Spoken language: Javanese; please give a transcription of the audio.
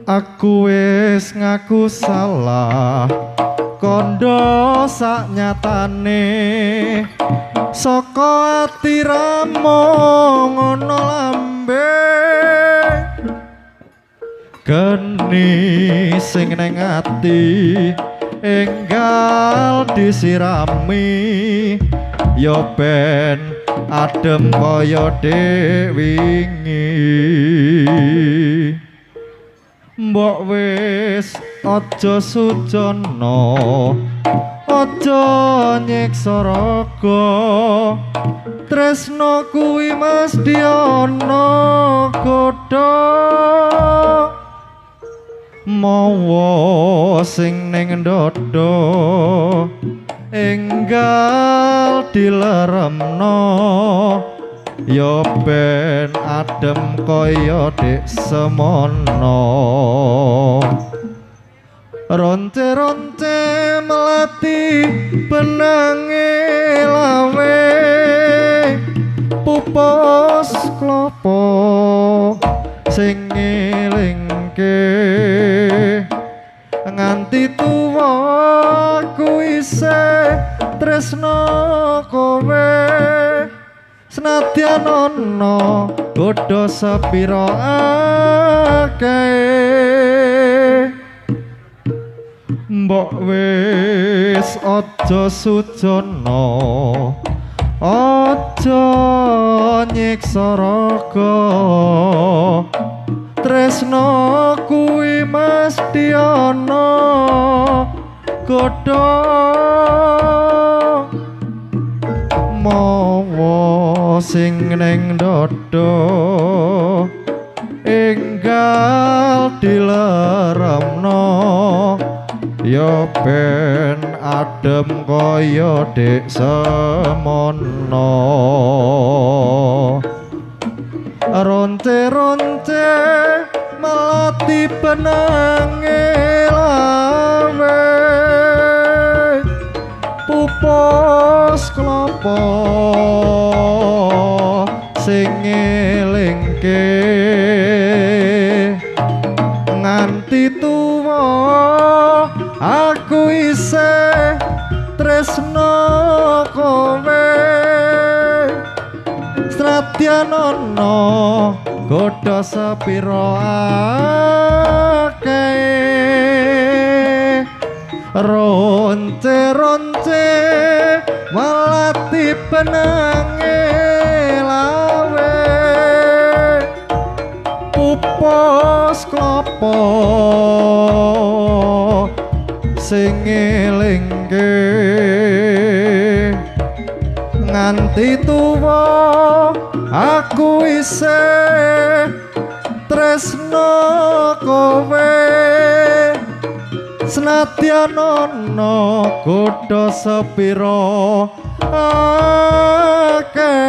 Aku wis ngaku salah kondo sak nyatane saka ati ramong ngono lambe geni sing ning ati enggal disirami yo ben adem kaya dek wingi mbok wis aja sujono aja nyiksa raga tresno kuwi mesti ana godha mawa sing ning ndodho enggal dileremno ya ben adem kaya dik semono ronte-ronte melati benange lawe pupos klopo sing ngelingke nganti tuwa ku isih tresno kowe senadyan ana godha sepira akeh mbok wis aja sujono aja nyiksa raga tresno kuwi mesti ana godha mawa sing ning ndodho enggal dileremno ya ben adem kaya dik semono ronte-ronte melati benange lawe pupos klopo sing ngelingke nganti tuwa aku isih tresno kowe senadyan ana godha sepira akeh ronte-ronte melati benange lawe pupos klopo sing ngelingke nganti tuwa aku isih tresno kowe senadyan ana godha sepira akeh